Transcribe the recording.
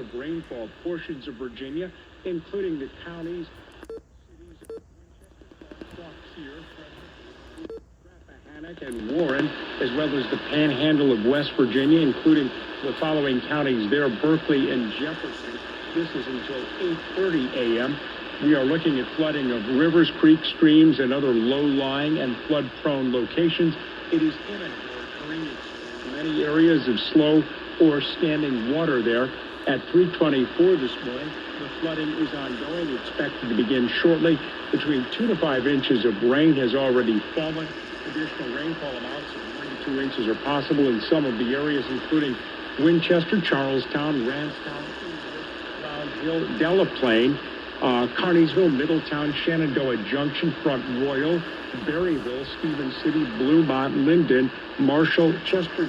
of rainfall portions of Virginia, including the counties, cities of Winchester, Rappahannock, and Warren, as well as the panhandle of West Virginia, including the following counties there: Berkeley and Jefferson. This is until 8:30 a.m. We are looking at flooding of rivers, creeks, streams, and other low-lying and flood-prone locations. It is imminent or occurring in many areas of slow or standing water there. At 3:24 this morning, the flooding is ongoing, expected to begin shortly. Between 2 to 5 inches of rain has already fallen. Additional rainfall amounts of 1 to 2 inches are possible in some of the areas, including Winchester, Charlestown, Ranstown, Round Hill, Delaplane, Carneysville, Middletown, Shenandoah Junction, Front Royal, Berryville, Stevens City, Bluemont, Linden, Marshall, Chester.